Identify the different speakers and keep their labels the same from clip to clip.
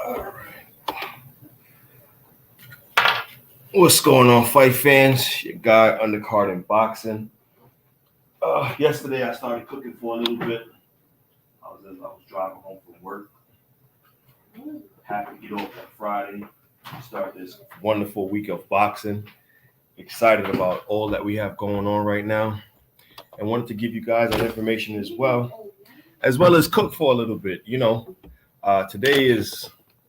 Speaker 1: All right. What's going on, fight fans? Your guy Undercard in boxing. Yesterday I started cooking for a little bit. I was driving home from work. Happy to get off on Friday. Start this wonderful week of boxing. Excited about all that we have going on right now, and wanted to give you guys that information as well as cook for a little bit. Today is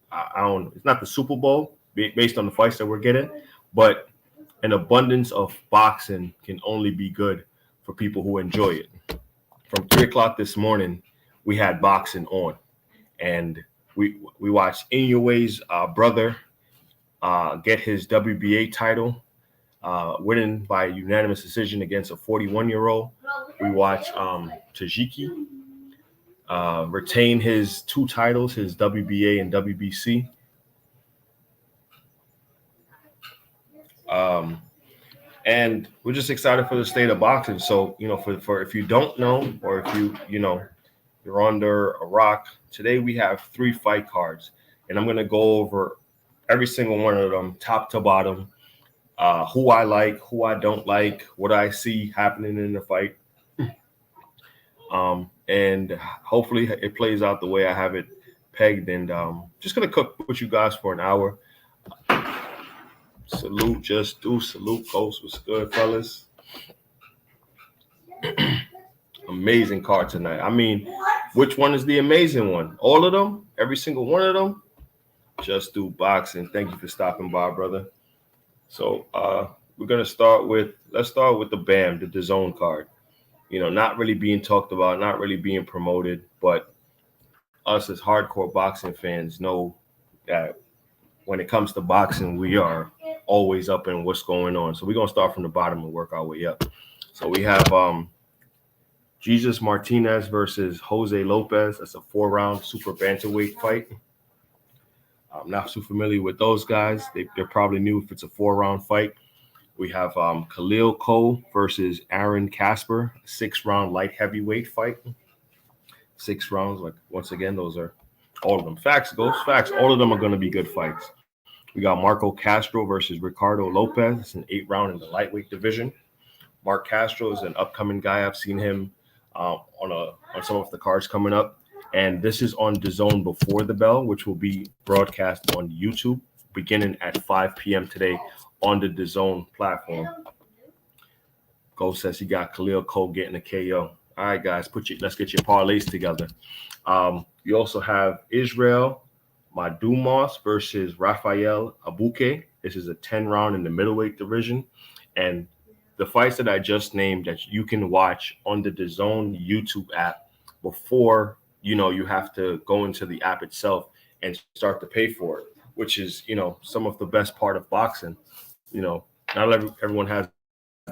Speaker 1: I don't. It's not the Super Bowl based on the fights that we're getting, but an abundance of boxing can only be good for people who enjoy it. From 3 o'clock this morning, we had boxing on, and we watched Inoue's brother get his WBA title, winning by unanimous decision against a 41-year-old. We watched Tajiki retain his two titles, his WBA and WBC. And we're just excited for the state of boxing. So, for if you don't know, or if you're under a rock, today we have 3 fight cards, and I'm going to go over every single one of them, top to bottom, who I like, who I don't like, what I see happening in the fight. And hopefully it plays out the way I have it pegged. And just going to cook with you guys for an hour. Salute, just do. Salute, Coast. What's good, fellas? Amazing card tonight. I mean, which one is the amazing one? All of them? Every single one of them? Just do boxing. Thank you for stopping by, brother. So we're going to let's start with the BAM, the DAZN card. Not really being talked about, not really being promoted, but us as hardcore boxing fans know that when it comes to boxing, we are always up in what's going on. So we're going to start from the bottom and work our way up. So we have Jesus Martinez versus Jose Lopez. That's a 4-round super bantamweight fight. I'm not too familiar with those guys. They're probably new if it's a 4-round fight. We have Khalil Cole versus Aaron Casper, 6-round light heavyweight fight. 6 rounds. Like, once again, those are all of them. Facts. All of them are going to be good fights. We got Marco Castro versus Ricardo Lopez. It's an 8-round in the lightweight division. Mark Castro is an upcoming guy. I've seen him on some of the cards coming up. And this is on DAZN before the bell, which will be broadcast on YouTube beginning at 5 p.m. today on the DAZN platform. Ghost says he got Khalil Cole getting a KO. All right, guys, let's get your parlays together. You also have Israel Madumos versus Rafael Abuke. This is a 10-round in the middleweight division. And the fights that I just named that you can watch on the DAZN YouTube app before, you have to go into the app itself and start to pay for it, which is, some of the best part of boxing. Not everyone has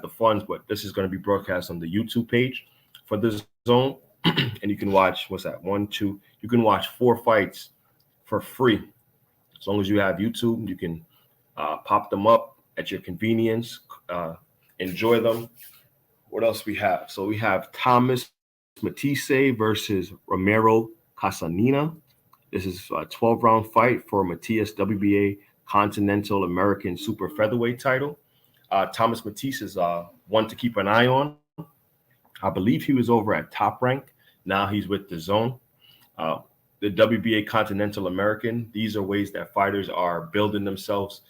Speaker 1: the funds, but this is going to be broadcast on the YouTube page for the zone. And you can watch, you can watch 4 fights for free. As long as you have YouTube, you can pop them up at your convenience, enjoy them. What else we have? So we have Thomas Matisse versus Ramiro Casanina. This is a 12-round fight for Matias WBA Continental American Super Featherweight title. Thomas Matisse is one to keep an eye on. I believe he was over at Top Rank. Now he's with DAZN. The WBA Continental American, these are ways that fighters are building themselves.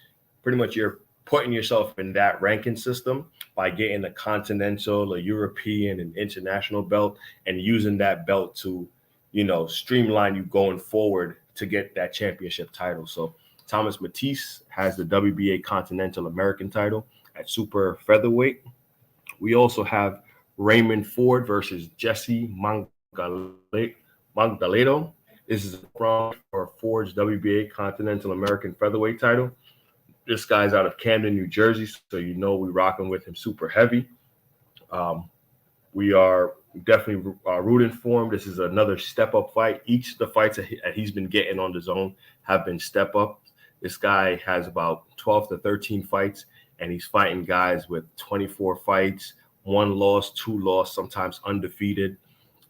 Speaker 1: Pretty much you're putting yourself in that ranking system by getting a continental, a European, and international belt, and using that belt to, streamline you going forward to get that championship title. So Thomas Matisse has the WBA Continental American title at super featherweight. We also have Raymond Ford versus Jesse Magdaleno. This is for Ford's WBA Continental American featherweight title. This guy's out of Camden, New Jersey, so we're rocking with him super heavy. We are definitely rooting for him. This is another step-up fight. Each of the fights that he's been getting on DAZN have been step-up. This guy has about 12 to 13 fights, and he's fighting guys with 24 fights, 1 loss, 2 loss, sometimes undefeated.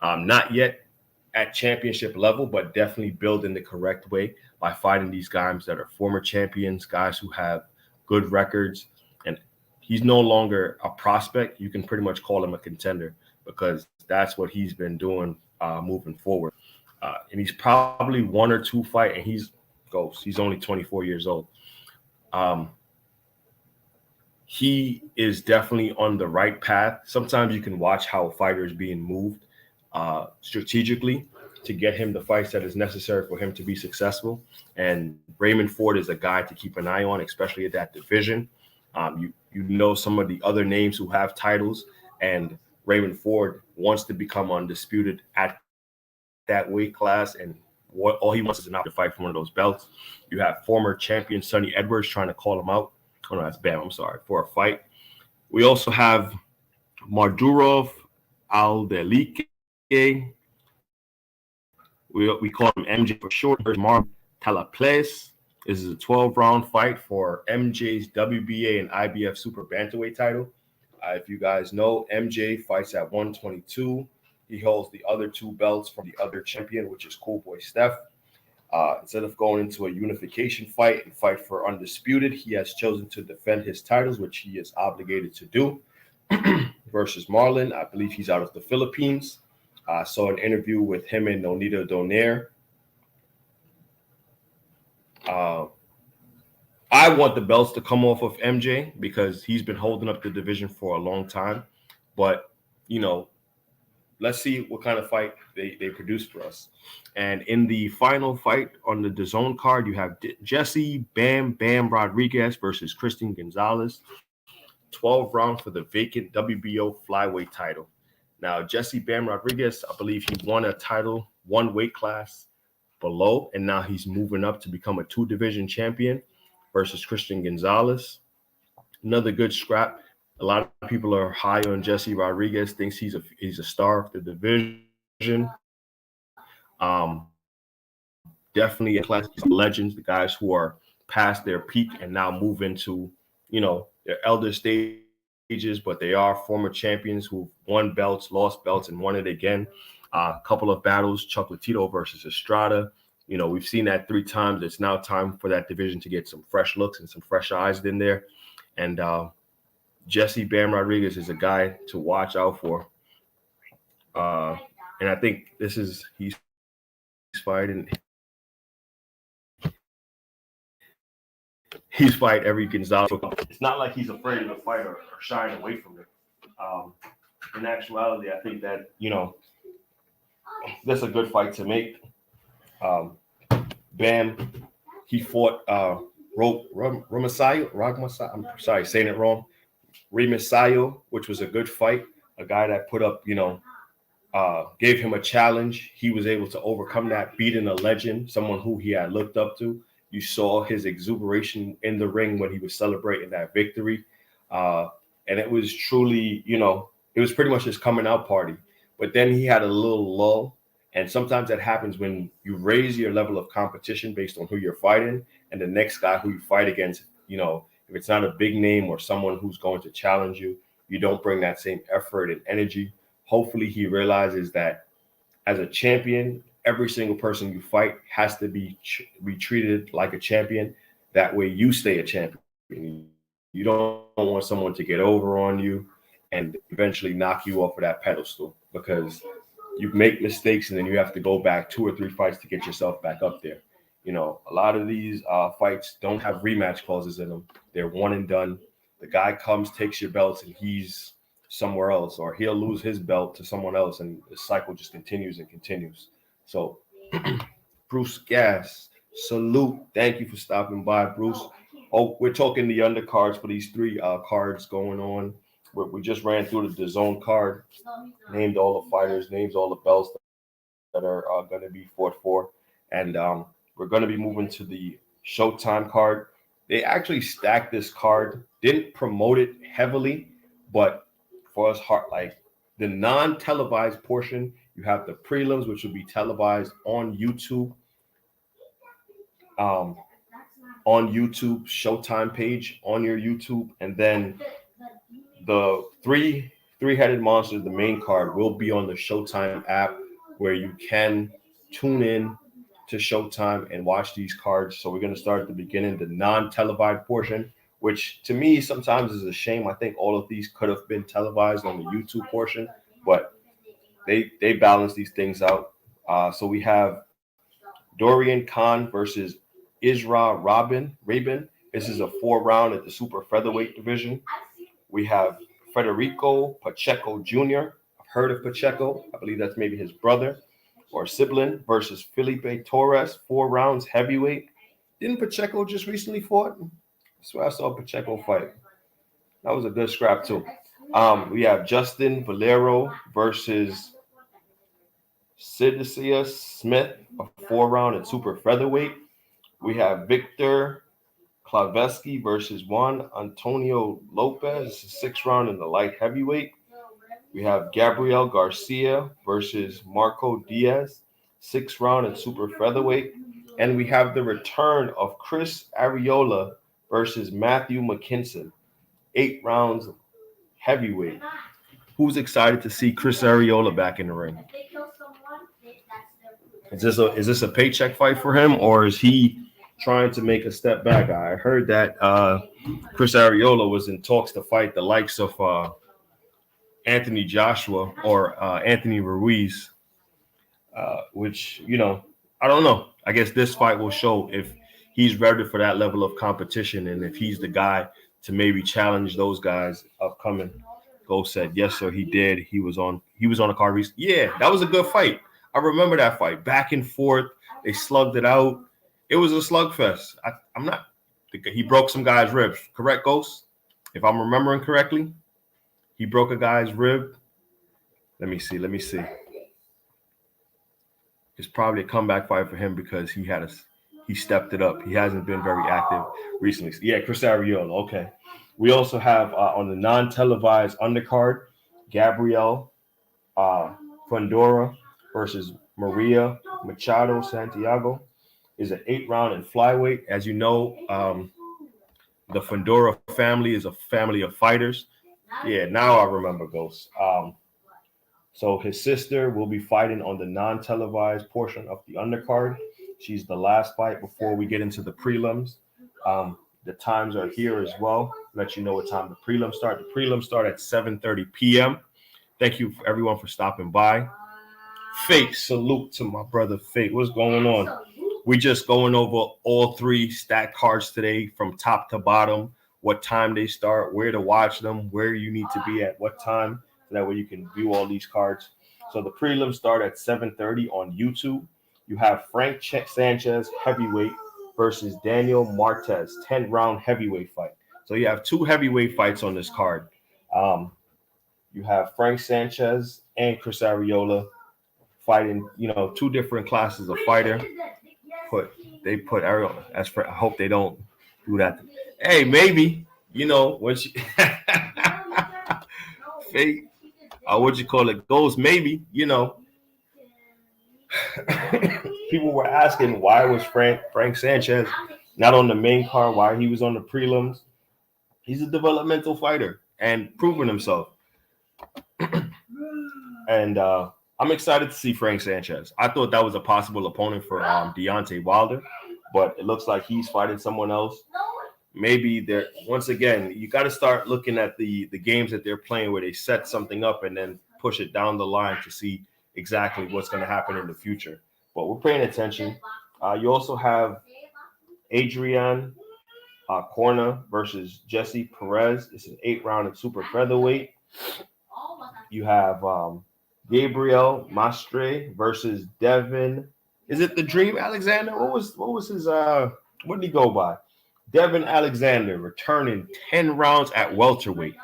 Speaker 1: Not yet at championship level, but definitely build in the correct way by fighting these guys that are former champions, guys who have good records. And he's no longer a prospect. You can pretty much call him a contender because that's what he's been doing moving forward. And he's probably one or two fight, and he's only 24 years old. He is definitely on the right path. Sometimes you can watch how a fighter is being moved strategically to get him the fights that is necessary for him to be successful. And Raymond Ford is a guy to keep an eye on, especially at that division. You know some of the other names who have titles, and Raymond Ford wants to become undisputed at that weight class, and all he wants is an opportunity to fight for one of those belts. You have former champion Sonny Edwards trying to call him out. Oh no, that's Bam. I'm sorry, for a fight. We also have Mardurov Aldelike. We call him MJ for short. There's Mar Talaples. This is a 12-round fight for MJ's WBA and IBF Super Bantamweight title. If you guys know, MJ fights at 122. He holds the other two belts from the other champion, which is Cool Boy Steph. Instead of going into a unification fight and fight for undisputed, he has chosen to defend his titles, which he is obligated to do, versus Marlon. I believe he's out of the Philippines. I saw an interview with him and Nonito Donaire. I want the belts to come off of MJ because he's been holding up the division for a long time. But, let's see what kind of fight they produce for us. And in the final fight on the DAZN card, you have Jesse Bam Rodriguez versus Christian Gonzalez. 12 round for the vacant WBO flyweight title. Now, Jesse Bam Rodriguez, I believe he won a title, one weight class below, and now he's moving up to become a 2-division champion versus Christian Gonzalez. Another good scrap. A lot of people are high on Jesse Rodriguez, thinks he's a star of the division. Definitely a class of legends, the guys who are past their peak and now move into, their elder stages, but they are former champions who've won belts, lost belts, and won it again. A couple of battles, Chocolatito versus Estrada. We've seen that 3 times. It's now time for that division to get some fresh looks and some fresh eyes in there. And Jesse Bam Rodriguez is a guy to watch out for. And I think he's fighting. He's fight every Gonzalez. It's not like he's afraid of the fight or shying away from it. In actuality, I think that, that's a good fight to make. Bam, he fought Ramasayo. I'm sorry, saying it wrong. Ramasayo, which was a good fight. A guy that put up, gave him a challenge. He was able to overcome that, beating a legend, someone who he had looked up to. You saw his exuberation in the ring when he was celebrating that victory. And it was truly, it was pretty much his coming out party. But then he had a little lull. And sometimes that happens when you raise your level of competition based on who you're fighting. And the next guy who you fight against, if it's not a big name or someone who's going to challenge you, you don't bring that same effort and energy. Hopefully he realizes that as a champion, every single person you fight has to be treated like a champion. That way you stay a champion. You don't want someone to get over on you and eventually knock you off of that pedestal, because you make mistakes and then you have to go back 2 or 3 fights to get yourself back up there. A lot of these fights don't have rematch clauses in them. They're one and done. The guy comes, takes your belts, and he's somewhere else, or he'll lose his belt to someone else, and the cycle just continues and continues. So, Bruce Gas, salute. Thank you for stopping by, Bruce. Oh, we're talking the undercards for these 3 cards going on. We just ran through the DAZN card, named all the fighters, names all the belts that are going to be fought for. And we're going to be moving to the Showtime card. They actually stacked this card, didn't promote it heavily, but for us, like the non-televised portion, you have the prelims, which will be televised on YouTube. On YouTube, Showtime page on your YouTube, and then the three-headed monster, the main card, will be on the Showtime app where you can tune in to Showtime and watch these cards. So we're going to start at the beginning, the non-televised portion, which to me sometimes is a shame. I think all of these could have been televised on the YouTube portion, but they balance these things out. So we have Dorian Khan versus Isra Rabin. This is a 4 round at the super featherweight division. We have Federico Pacheco Jr. I've heard of Pacheco. I believe that's maybe his brother or sibling versus Felipe Torres, 4 rounds heavyweight. Didn't Pacheco just recently fought? That's where I saw Pacheco fight. That was a good scrap too. We have Justin Valero versus Sidicius Smith, a 4 round at super featherweight. We have Victor Klaveski versus Juan Antonio Lopez, 6 round in the light heavyweight. We have Gabriel Garcia versus Marco Diaz, 6 round at super featherweight. And we have the return of Chris Arreola versus Matthew McKinson, 8 rounds heavyweight. Who's excited to see Chris Arreola back in the ring? Is this a paycheck fight for him, or is he trying to make a step back? I heard that Chris Arreola was in talks to fight the likes of Anthony Joshua or Anthony Ruiz, which, I don't know. I guess this fight will show if he's ready for that level of competition and if he's the guy to maybe challenge those guys upcoming. Ghost said, yes, sir, he did. He was on a card recently. Yeah, that was a good fight. I remember that fight. Back and forth. They slugged it out. It was a slugfest. He broke some guy's ribs. Correct, Ghost? If I'm remembering correctly, he broke a guy's rib. Let me see. It's probably a comeback fight for him because he stepped it up. He hasn't been very active recently. Yeah, Chris Arreola. Okay. We also have on the non-televised undercard, Gabriel Fundora versus Maria Machado Santiago. Is an 8 round in flyweight. As you know, the Fundora family is a family of fighters. Yeah, now I remember, Ghost. So his sister will be fighting on the non-televised portion of the undercard. She's the last fight before we get into the prelims. The times are here as well. Let you know what time the prelims start. The prelims start at 7:30 p.m. Thank you everyone for stopping by. Fate, salute to my brother Fate. What's going on? We just going over all 3 stack cards today from top to bottom, what time they start, where to watch them, where you need to be at what time. So that way you can view all these cards. So the prelims start at 7:30 on YouTube. You have Frank Sanchez heavyweight versus Daniel Martez, 10-round heavyweight fight. So you have 2 heavyweight fights on this card. You have Frank Sanchez and Chris Arreola fighting, 2 different classes of fighter. They put Arreola as for. I hope they don't do that. Hey, maybe when she Fate, what you call it, goes. Maybe people were asking why was Frank Sanchez not on the main card, why he was on the prelims. He's a developmental fighter and proven himself. And I'm excited to see Frank Sanchez. I thought that was a possible opponent for Deontay Wilder, but it looks like he's fighting someone else. Maybe once again, you got to start looking at the games that they're playing where they set something up and then push it down the line to see exactly what's going to happen in the future. But we're paying attention. You also have Adrian Corner versus Jesse Perez. It's an 8-round at super featherweight. You have Gabriel Mastre versus Devin. Is it the Dream Alexander? What was his what did he go by? Devin Alexander returning 10 rounds at welterweight.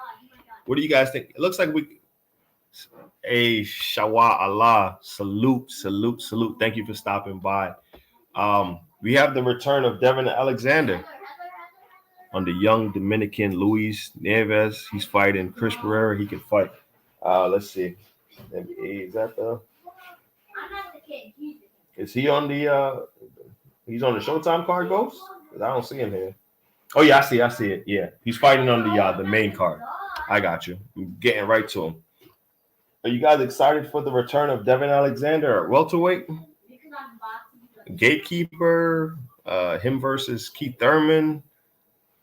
Speaker 1: What do you guys think? It looks like Shawa Allah. Salute. Thank you for stopping by. We have the return of Devin Alexander on the young Dominican Luis Neves. He's fighting Chris Pereira. He can fight. Let's see. Is he on the he's on the Showtime card, Ghost? I don't see him here. Oh yeah, I see it. Yeah. He's fighting on the main card. I got you. I'm getting right to him. Are you guys excited for the return of Devin Alexander at welterweight? Gatekeeper, him versus Keith Thurman,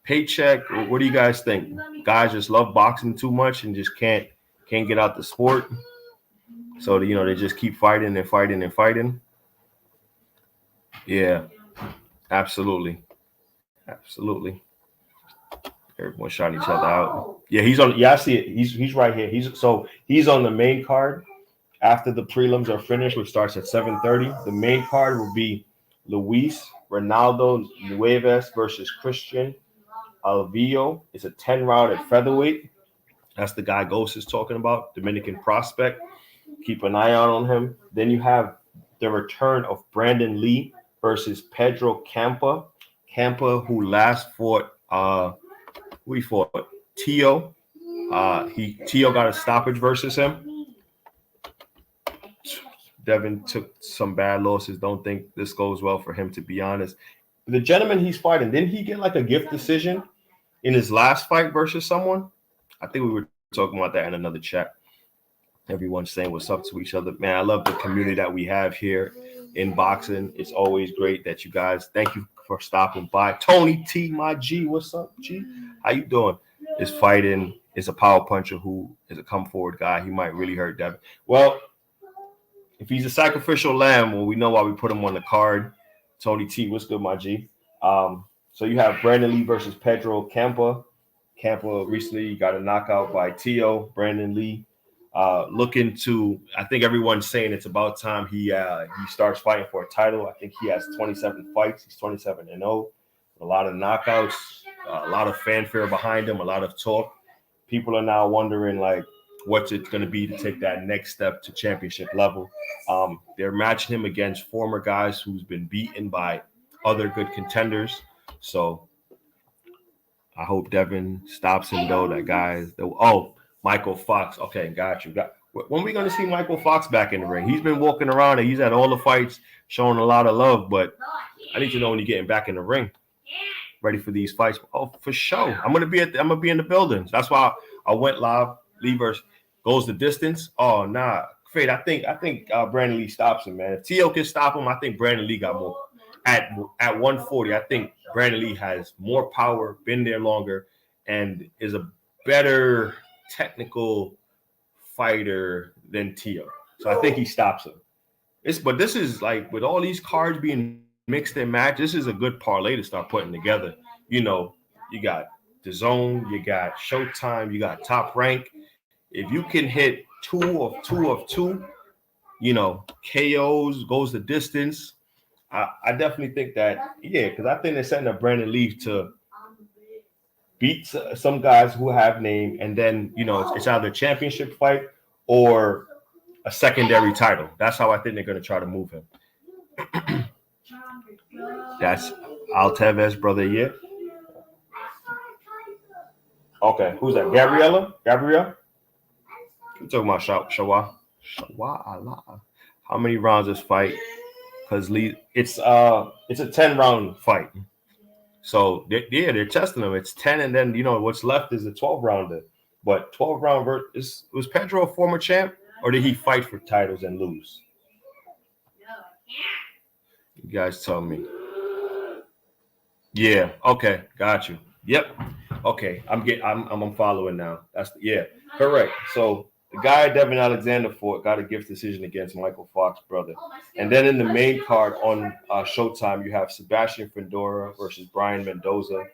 Speaker 1: paycheck. What do you guys think? Guys just love boxing too much and just can't get out the sport. So they just keep fighting and fighting and fighting. Yeah, absolutely. Everyone shot each other out. Yeah, he's on. Yeah, I see it. He's right here. He's on the main card after the prelims are finished, which starts at 7:30. The main card will be Luis Ronaldo Nueves versus Christian Alvillo. It's a 10-round at featherweight. That's the guy Ghost is talking about, Dominican prospect. Keep an eye out on him. Then you have the return of Brandon Lee versus Pedro Campa. Campa, who last fought, we fought Tio. Tio got a stoppage versus him. Devin took some bad losses. Don't think this goes well for him, to be honest. The gentleman he's fighting, didn't he get like a gift decision in his last fight versus someone? I think we were talking about that in another chat. Everyone's saying what's up to each other. Man, I love the community that we have here in boxing. It's always great that you guys, thank you for stopping by. Tony T, my G, what's up, G? How you doing? Is fighting, is a power puncher who is a come forward guy. He might really hurt Devin. Well, if he's a sacrificial lamb, well, we know why we put him on the card. Tony T, what's good, my G? So you have Brandon Lee versus Pedro Campa. Campa recently got a knockout by Tio. Brandon Lee looking to, I think everyone's saying it's about time he starts fighting for a title. I think he has 27 fights. He's 27-0. A lot of knockouts, a lot of fanfare behind him, a lot of talk. People are now wondering, like, what's it going to be to take that next step to championship level. They're matching him against former guys who's been beaten by other good contenders. So I hope Devin stops him, though. That guy is Michael Fox. Okay, got you. When are we going to see Michael Fox back in the ring? He's been walking around and he's at all the fights, showing a lot of love, but I need to know when you're getting back in the ring, ready for these fights. Oh, for sure. I'm gonna be in the building. That's why I went live. Lee versus goes the distance. Oh nah, Fade. I think Brandon Lee stops him, man. If Tio can stop him, I think Brandon Lee got more. At 140, I think Brandon Lee has more power, been there longer, and is a better technical fighter than Tio. So I think he stops him. But this is like, with all these cards being mixed and matched, this is a good parlay to start putting together. You got DAZN, you got Showtime, you got Top Rank. If you can hit two of two, KOs, goes the distance. I definitely think that, because I think they're setting up Brandon Lee to beat some guys who have name, and then, it's either a championship fight or a secondary title. That's how I think they're going to try to move him. That's Altavez, brother. Yeah. Okay, who's that? Gabrielle? We're talking about Shawa Allah. How many rounds this fight? Because Lee, it's a 10-round fight. So they're testing him. It's 10, and then what's left is a 12-rounder. But 12-round was Pedro a former champ, or did he fight for titles and lose? You guys tell me. Yeah. Okay. Got you. Yep. Okay. I'm following now. Correct. So the guy Devin Alexander fought got a gift decision against Michael Fox, brother. And then in the main card on Showtime, you have Sebastian Fundora versus Brian Mendoza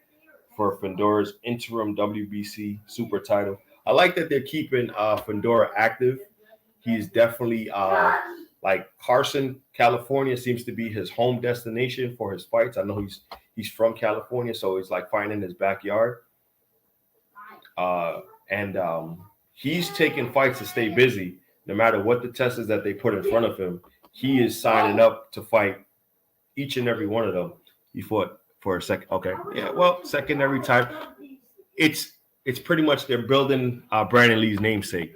Speaker 1: for Fundora's interim WBC super title. I like that they're keeping Fundora active. He's definitely like Carson, California seems to be his home destination for his fights. I know he's from California, so it's like fighting in his backyard. And he's taking fights to stay busy. No matter what the test is that they put in front of him, he is signing up to fight each and every one of them. He fought for a second. Okay. Yeah, well, secondary type. It's pretty much they're building Brandon Lee's namesake.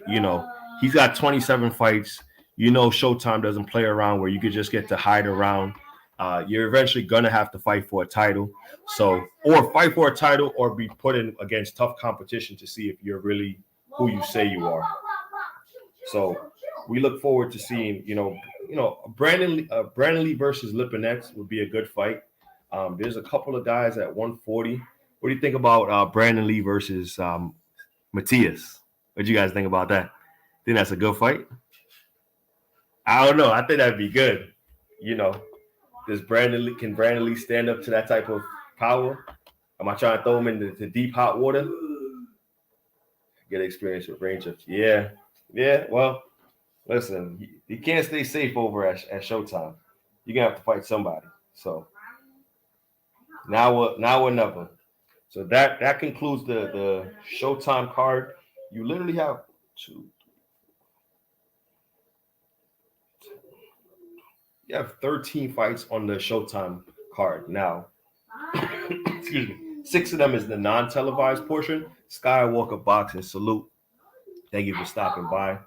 Speaker 1: He's got 27 fights. Showtime doesn't play around where you could just get to hide around. You're eventually going to have to fight for a title. Or fight for a title or be put in against tough competition to see if you're really who you say you are. So we look forward to seeing, Brandon Lee versus Lipinets would be a good fight. There's a couple of guys at 140. What do you think about Brandon Lee versus Matias? What do you guys think about that? Think that's a good fight? I don't know. I think that'd be good. Can Brandon Lee stand up to that type of power? Am I trying to throw him into the deep hot water? Get experience with Ranger. Yeah. Well, listen, you can't stay safe over at Showtime. You're gonna have to fight somebody. So now or never. So that concludes the Showtime card. You literally have you have 13 fights on the Showtime card now. Excuse me. 6 of them is the non-televised portion. Skywalker Boxing, salute. Thank you for stopping by.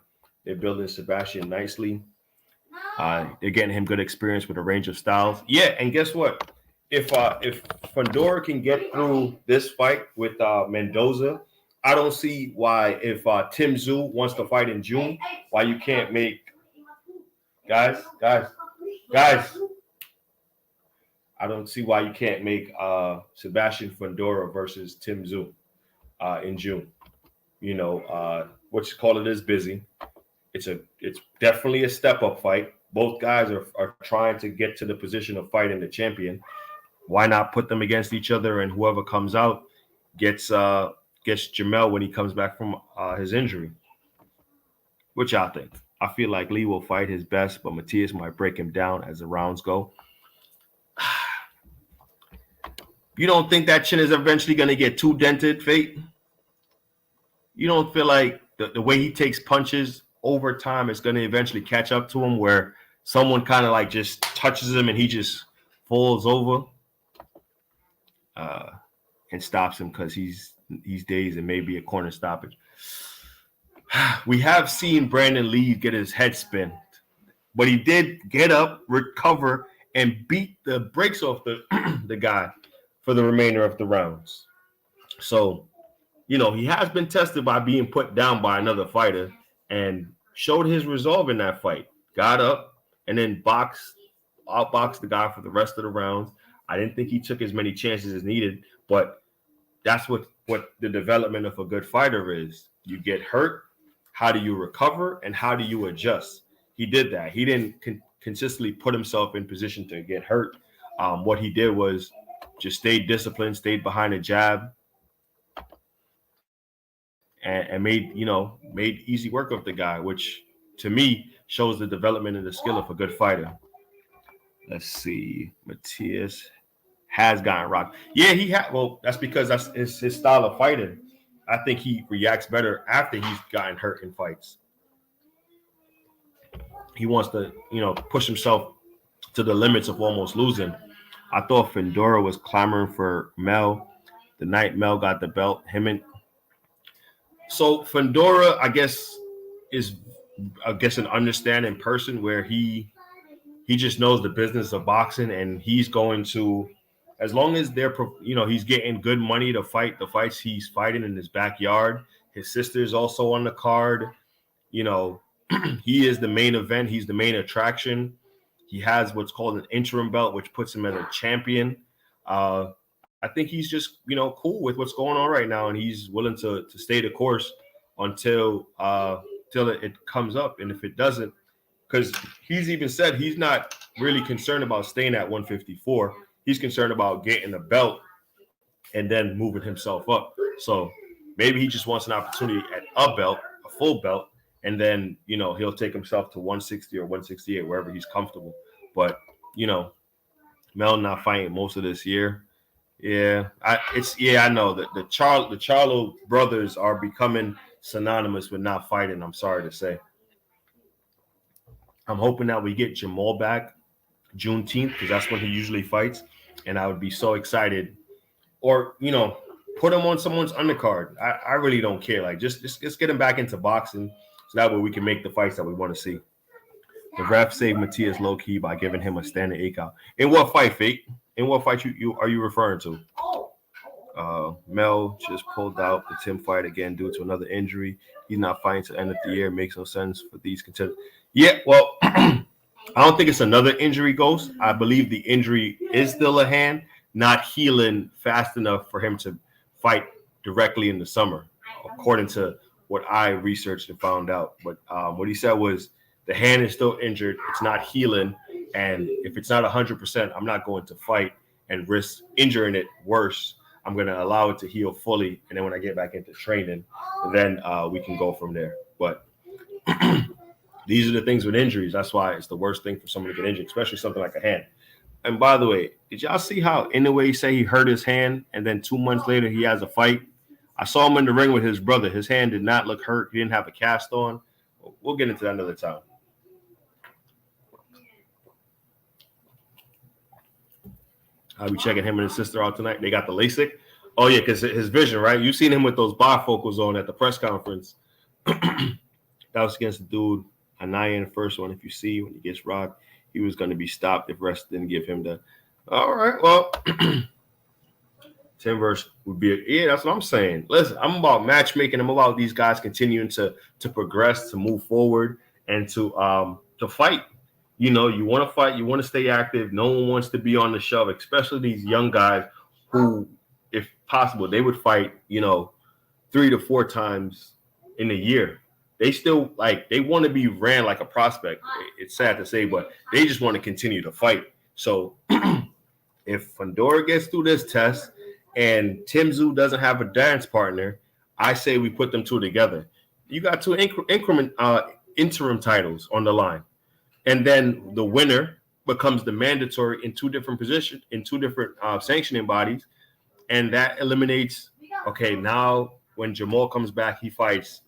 Speaker 1: They're building Sebastian nicely. They're getting him good experience with a range of styles. Yeah, and guess what? If Fundora can get through this fight with Mendoza, I don't see why if Tim Tszyu wants to fight in June, why you can't make guys. I don't see why you can't make Sebastian Fundora versus Tim Tszyu in June. What you call it is busy. It's definitely a step up fight. Both guys are trying to get to the position of fighting the champion. Why not put them against each other, and whoever comes out gets Jamel when he comes back from his injury? What y'all think? I feel like Lee will fight his best, but Matias might break him down as the rounds go. You don't think that chin is eventually going to get too dented, Fate? You don't feel like the way he takes punches over time is going to eventually catch up to him, where someone kind of like just touches him and he just falls over and stops him because he's dazed and maybe a corner stoppage? We have seen Brandon Lee get his head spin, but he did get up, recover, and beat the brakes off the guy for the remainder of the rounds. So, he has been tested by being put down by another fighter and showed his resolve in that fight. Got up and then outboxed the guy for the rest of the rounds. I didn't think he took as many chances as needed, but that's what the development of a good fighter is. You get hurt. How do you recover and how do you adjust? He did that. He didn't consistently put himself in position to get hurt. What he did was just stayed disciplined, stayed behind a jab, and made easy work of the guy, which to me shows the development and the skill of a good fighter. Let's see. Matias has gotten rocked. Yeah, he had. Well, that's because that's his style of fighting. I think he reacts better after he's gotten hurt in fights. He wants to, push himself to the limits of almost losing. I thought Fundora was clamoring for Mel the night Mel got the belt. So Fundora, I guess, is an understanding person where he just knows the business of boxing, and he's going to, as long as they're, he's getting good money to fight the fights he's fighting in his backyard. His sister's also on the card. He is the main event. He's the main attraction. He has what's called an interim belt, which puts him as a champion. I think he's just, cool with what's going on right now, and he's willing to stay the course until it comes up. And if it doesn't, because he's even said he's not really concerned about staying at 154. He's concerned about getting a belt and then moving himself up. So maybe he just wants an opportunity at a belt, a full belt, and then, he'll take himself to 160 or 168, wherever he's comfortable. But, Mel not fighting most of this year. Yeah, I know that the Charlo brothers are becoming synonymous with not fighting, I'm sorry to say. I'm hoping that we get Jamal back Juneteenth, because that's when he usually fights, and I would be so excited. Or, put him on someone's undercard. I really don't care. Like, just get him back into boxing, so that way we can make the fights that we want to see. The ref saved Matias low key by giving him a standing 8 count. In what fight, Fake? In what fight you are you referring to? Mel just pulled out the Tim fight again due to another injury. He's not fighting to the end of the year. Makes no sense for these contenders. Yeah, well, I don't think it's another injury, Ghost. I believe the injury is still a hand, not healing fast enough for him to fight directly in the summer, according to what I researched and found out. But what he said was the hand is still injured. It's not healing. And if it's not 100%, I'm not going to fight and risk injuring it worse. I'm going to allow it to heal fully. And then when I get back into training, then we can go from there. But these are the things with injuries. That's why it's the worst thing for someone to get injured, especially something like a hand. And by the way, did y'all see how Inoue say he hurt his hand and then 2 months later he has a fight? I saw him in the ring with his brother. His hand did not look hurt. He didn't have a cast on. We'll get into that another time. I'll be checking him and his sister out tonight. They got the LASIK. Oh, yeah, because his vision, right? You've seen him with those bifocals on at the press conference. That was against the dude, Anaya, in the first one. If you see when he gets rocked, he was going to be stopped if rest didn't give him the. All right, well, Timverse would be. Yeah, that's what I'm saying. Listen, I'm about matchmaking. I'm about these guys continuing to progress, to move forward, and to fight. You know, you want to fight, you want to stay active. No one wants to be on the shelf, especially these young guys who, if possible, they would fight, 3 to 4 times in a year. They still they want to be ran like a prospect. It's sad to say, but they just want to continue to fight. So if Fundora gets through this test and Tim Tszyu doesn't have a dance partner, I say we put them two together. You got 2 interim titles on the line. And then the winner becomes the mandatory in 2 different positions, in 2 different sanctioning bodies. And that eliminates, okay, now when Jamal comes back, he fights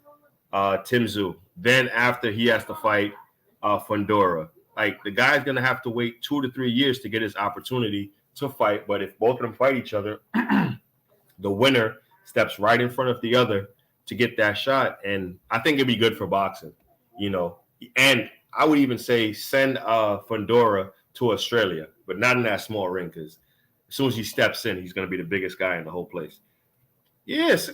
Speaker 1: Tim Tszyu. Then after he has to fight Fundora. The guy's going to have to wait 2 to 3 years to get his opportunity to fight. But if both of them fight each other, the winner steps right in front of the other to get that shot. And I think it'd be good for boxing, And I would even say send Fundora to Australia, but not in that small ring, because as soon as he steps in, he's going to be the biggest guy in the whole place. Yes.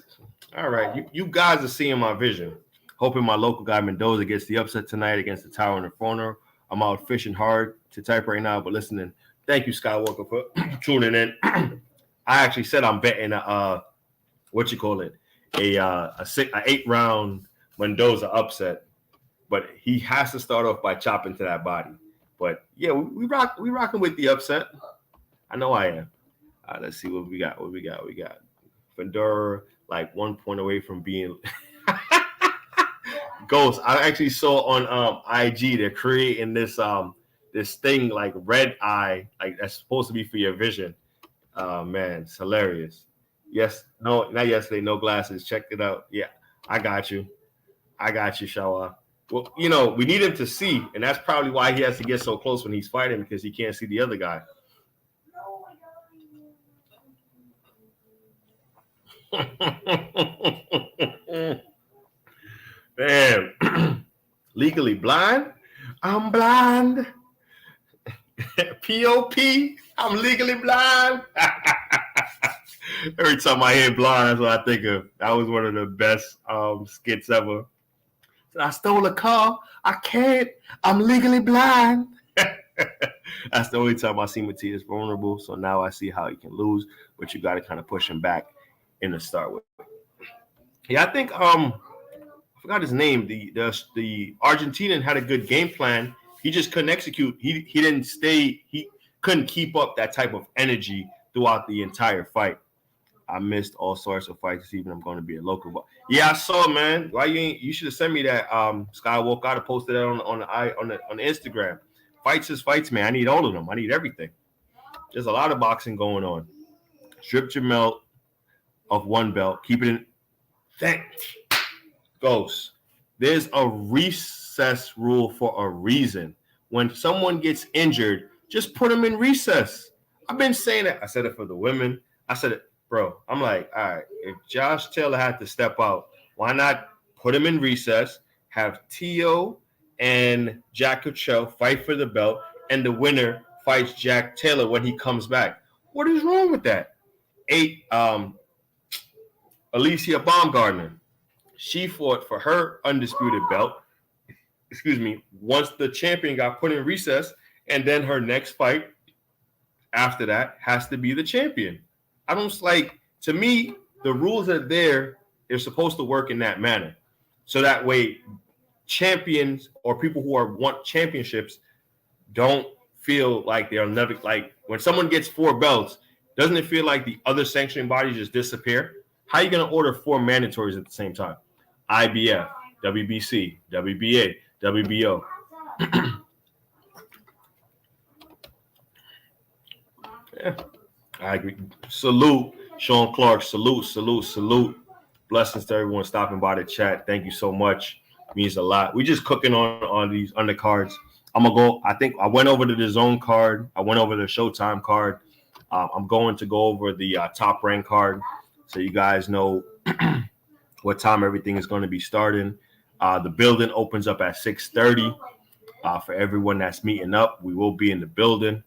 Speaker 1: All right. You guys are seeing my vision. Hoping my local guy Mendoza gets the upset tonight against the Tower Inferno. I'm out fishing hard to type right now, but listening. Thank you, Skywalker, for tuning in. I actually said I'm betting a 8-round Mendoza upset. But he has to start off by chopping to that body. But yeah, we rocking with the upset. I know I am. Let's see what we got. We got Fundora 1 point away from being Ghost. I actually saw on IG they're creating this thing like red eye, that's supposed to be for your vision. Man, it's hilarious. Yes, no, not yesterday. No glasses. Check it out. Yeah, I got you, Shawa. Well, we need him to see, and that's probably why he has to get so close when he's fighting, because he can't see the other guy. Damn. Legally blind? I'm blind. P.O.P. I'm legally blind. Every time I hear blind, that's what I think of. That was one of the best skits ever. I stole a car. I can't. I'm legally blind. That's the only time I see Matias vulnerable. So now I see how he can lose, but you got to kind of push him back in the start with. Yeah, I think I forgot his name. The Argentinian had a good game plan. He just couldn't execute. He didn't stay. He couldn't keep up that type of energy throughout the entire fight. I missed all sorts of fights, even I'm going to be a local. But yeah, I saw, man. Why you should have sent me that Skywalker. I'd have posted that on the Instagram. Fights is fights, man. I need all of them. I need everything. There's a lot of boxing going on. Strip your belt of one belt. Keep it in. Ghost. There's a recess rule for a reason. When someone gets injured, just put them in recess. I've been saying that. I said it for the women. I said it. Bro, I'm like, all right, if Josh Taylor had to step out, why not put him in recess, have Tio and Jack Kuchel fight for the belt, and the winner fights Jack Taylor when he comes back? What is wrong with that? Alicia Baumgardner. She fought for her undisputed belt. Excuse me. Once the champion got put in recess, and then her next fight after that has to be the champion. I don't like. To me, the rules are there. They're supposed to work in that manner, so that way champions or people who want championships don't feel like they're never, like when someone gets 4 belts, doesn't it feel like the other sanctioning bodies just disappear? How are you going to order 4 mandatories at the same time? IBF, WBC, WBA, WBO. Yeah, I agree. Salute, Sean Clark. Salute. Blessings to everyone stopping by the chat. Thank you so much. Means a lot. We just cooking on these undercards. I'm gonna go. I think I went over to the zone card. I went over the Showtime card. I'm going to go over the Top Rank card, so you guys know what time everything is going to be starting. The building opens up at 6:30. For everyone that's meeting up, we will be in the building.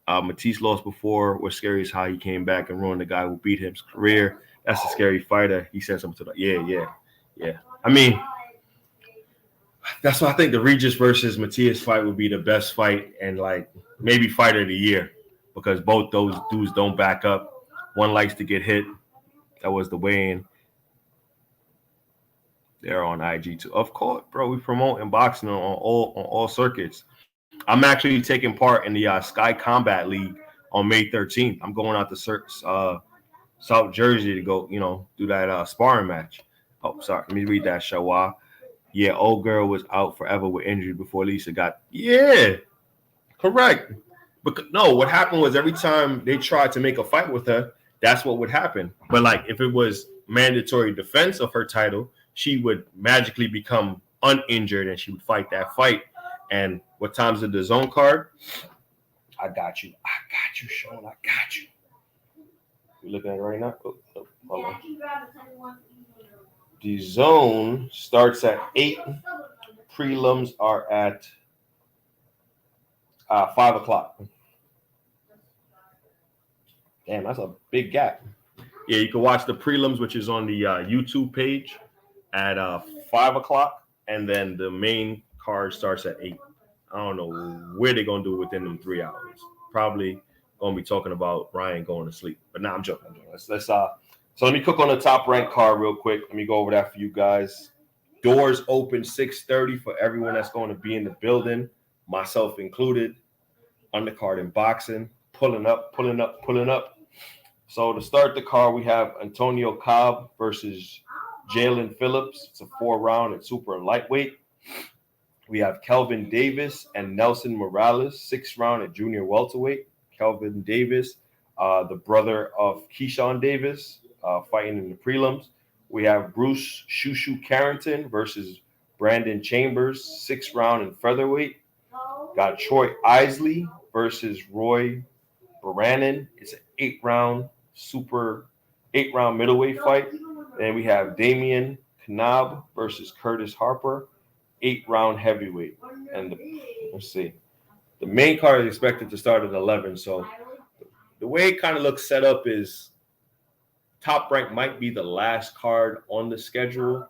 Speaker 1: Matisse lost before. What's scary is how he came back and ruined the guy who beat his career. That's a scary fighter. He said something to that. Yeah. I mean, that's why I think the Regis versus Matias fight would be the best fight and like maybe fight of the year, because both those dudes don't back up. One likes to get hit. That was the weigh-in. They're on IG too. Of course, bro. We promote in boxing on all circuits. I'm actually taking part in the Sky Combat League on May 13th. I'm going out to South Jersey to go, do that sparring match. Oh, sorry. Let me read that, Shawa. Yeah, old girl was out forever with injury before Lisa got. Yeah, correct. But no, what happened was every time they tried to make a fight with her, that's what would happen. But like if it was mandatory defense of her title, she would magically become uninjured and she would fight that fight. And what time's the zone card? I got you, Sean. I got you. You looking at it right now? Hold on. The zone starts at 8. Prelims are at 5 o'clock. Damn, that's a big gap. Yeah, you can watch the prelims, which is on the YouTube page at 5 o'clock. And then the main card starts at 8. I don't know where they're going to do it within them 3 hours. Probably going to be talking about Ryan going to sleep. But now I'm joking. So let me cook on the Top Rank card real quick. Let me go over that for you guys. Doors open 6:30 for everyone that's going to be in the building, myself included. Undercard in boxing, pulling up. So to start the card, we have Antonio Cobb versus Jalen Phillips. It's a 4-round at super lightweight. We have Kelvin Davis and Nelson Morales, 6-round at junior welterweight. Kelvin Davis, the brother of Keyshawn Davis, fighting in the prelims. We have Bruce Shushu Carrington versus Brandon Chambers, 6-round in featherweight. Got Troy Isley versus Roy Baranin. It's an 8-round middleweight fight. And we have Damian Knab versus Curtis Harper, 8-round heavyweight. And let's see. The main card is expected to start at 11. So the way it kind of looks set up is Top Rank might be the last card on the schedule.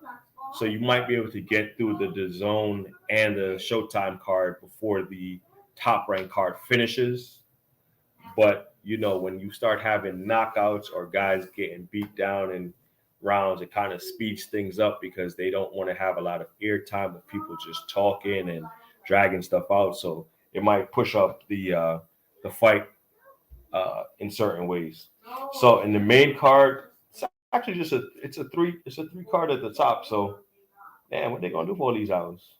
Speaker 1: So you might be able to get through the DAZN and the Showtime card before the Top Rank card finishes. But, when you start having knockouts or guys getting beat down in rounds, it kind of speeds things up because they don't want to have a lot of airtime of people just talking and dragging stuff out. So it might push up the fight in certain ways. So in the main card, it's actually just it's a three card at the top. So, man, what they gonna do for all these hours?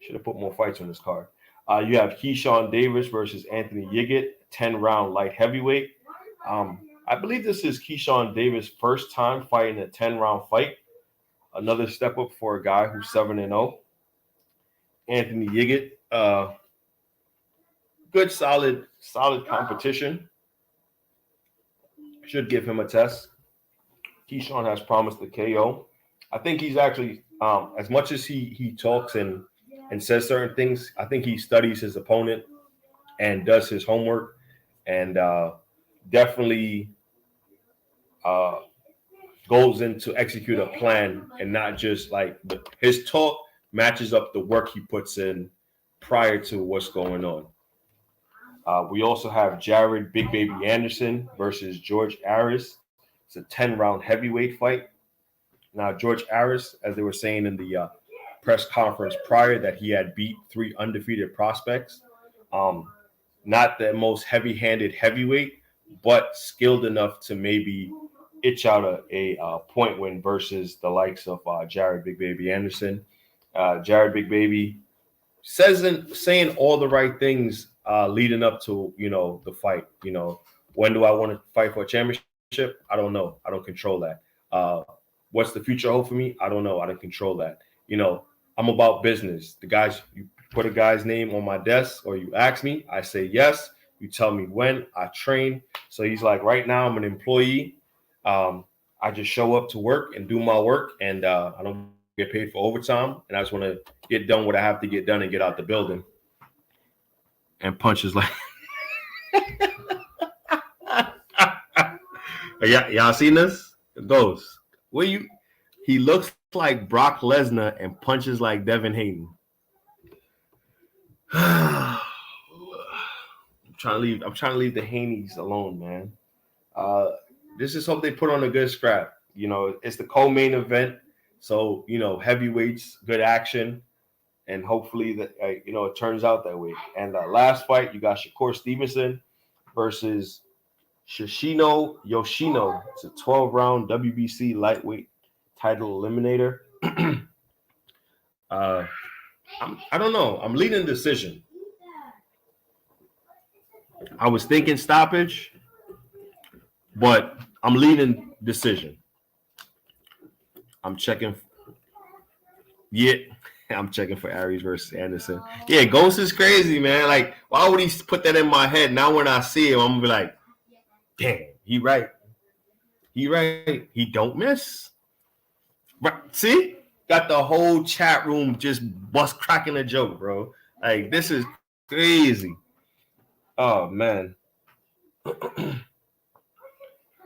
Speaker 1: Should have put more fights on this card. You have Keyshawn Davis versus Anthony Yiggett, 10-round light heavyweight. I believe this is Keyshawn Davis' first time fighting a 10-round fight. Another step up for a guy who's 7-0. Anthony Yiggett, good, solid competition. Should give him a test. Keyshawn has promised the KO. I think he's actually, as much as he talks and says certain things, I think he studies his opponent and does his homework, and definitely goes in to execute a plan and not just like his talk matches up the work he puts in prior to what's going on. We also have Jared Big Baby Anderson versus George Aris. It's a 10-round heavyweight fight. Now, George Aris, as they were saying in the press conference prior, that he had beat 3 undefeated prospects. Not the most heavy-handed heavyweight, but skilled enough to maybe itch out a point win versus the likes of Jared Big Baby Anderson. Jared Big Baby saying all the right things leading up to the fight. When do I want to fight for a championship? I don't know. I don't control that. What's the future hold for me? I don't know. I don't control that. I'm about business. You put a guy's name on my desk or you ask me, I say yes. You tell me when. I train. So he's like, right now I'm an employee. I just show up to work and do my work, and I don't get paid for overtime. And I just want to get done what I have to get done and get out the building. And punches like, y'all seen this? It goes. He looks like Brock Lesnar and punches like Devin Haney. I'm trying to leave the Haneys alone, man. This is hope they put on a good scrap. It's the co-main event, so heavyweights, good action, and hopefully that it turns out that way. And last fight, you got Shakur Stevenson versus Shishino Yoshino. It's a 12-round WBC lightweight title eliminator. I don't know. I'm leaning decision. I was thinking stoppage, but I'm leaning decision. I'm checking. Yeah, I'm checking for Aries versus Anderson. Yeah, Ghost is crazy, man. Like, why would he put that in my head? Now when I see him, I'm gonna be like, damn, he right. He right. He don't miss. Right. See? Got the whole chat room just bust cracking a joke, bro. Like, this is crazy. Oh man.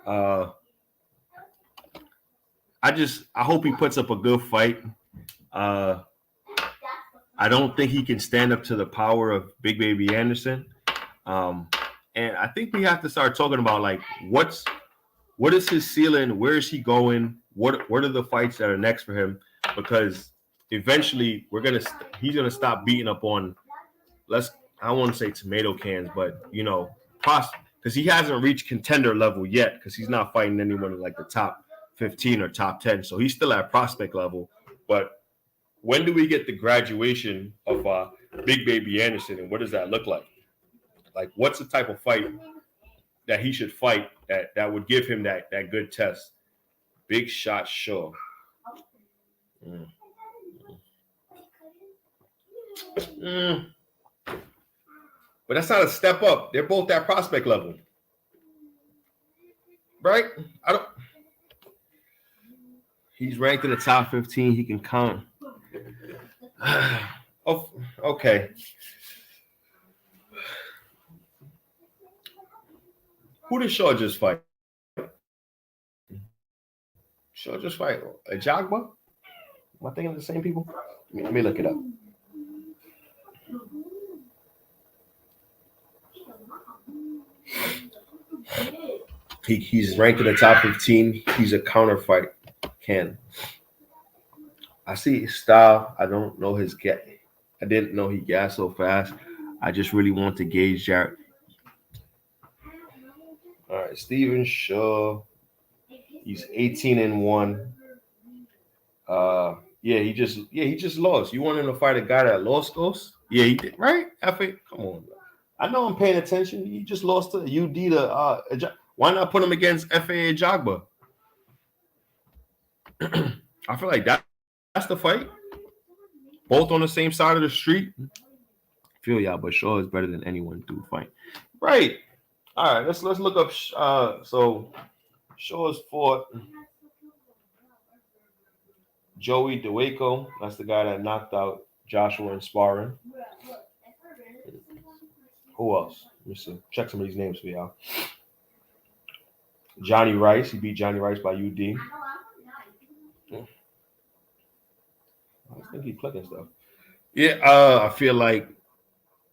Speaker 1: I hope he puts up a good fight. I don't think he can stand up to the power of Big Baby Anderson. And I think we have to start talking about like what is his ceiling? Where is he going? What are the fights that are next for him? Because eventually he's gonna stop beating up on I don't want to say tomato cans, but because he hasn't reached contender level yet, because he's not fighting anyone in like the top 15 or top 10. So he's still at prospect level. But when do we get the graduation of Big Baby Anderson, and what does that look like? Like, what's the type of fight that he should fight that would give him that good test? Big shot, sure. But that's not a step up. They're both at prospect level. Right? He's ranked in the top 15. He can count. Oh, okay. Who did Shaw just fight? Shaw just fight Ajagba? Am I thinking of the same people? Let me look it up. He's ranked in the top 15. He's a counter fight. I see his style. I don't know his get. I didn't know he got so fast. I just really want to gauge Jared. All right, Steven Shaw. He's 18-1. He just lost. You want him to fight a guy that lost those? Yeah, he did, right? Come on. I know I'm paying attention. He just lost to UD to why not put him against FA Ajagba? I feel like that's the fight. Both on the same side of the street. I feel y'all, but Shaw is better than anyone to fight. Right. All right, let's look up. So Shaw's fought Joey DeWaco. That's the guy that knocked out Joshua in sparring. Who else? Let me see. Check some of these names for y'all. Johnny Rice. He beat Johnny Rice by UD. I think he's clicking stuff. Yeah, I feel like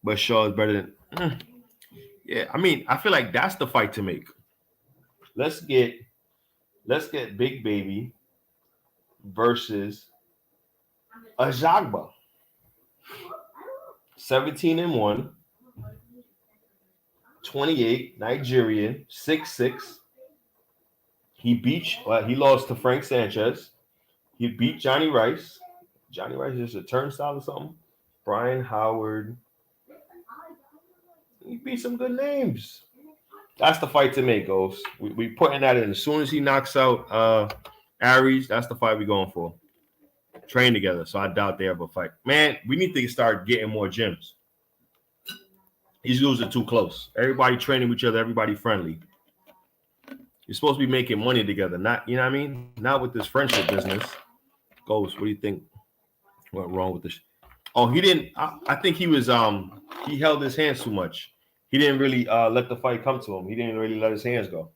Speaker 1: but Shaw is better than. Yeah, I mean, I feel like that's the fight to make. Let's get Big Baby versus Ajagba. 17-1, 28, Nigerian, 6'6". He lost to Frank Sanchez. He beat Johnny Rice. Johnny Rice is a turnstile or something. Brian Howard. He beat some good names. That's the fight to make, Ghost. We putting that in. As soon as he knocks out Aries, that's the fight we're going for. Train together, so I doubt they ever fight. Man, we need to start getting more gyms. These dudes are too close. Everybody training with each other, everybody friendly. You're supposed to be making money together, not, you know what I mean? Not with this friendship business. Ghost, what do you think went wrong with this? Oh, he didn't. I think he was he held his hands too much. He didn't really let the fight come to him. He didn't really let his hands go.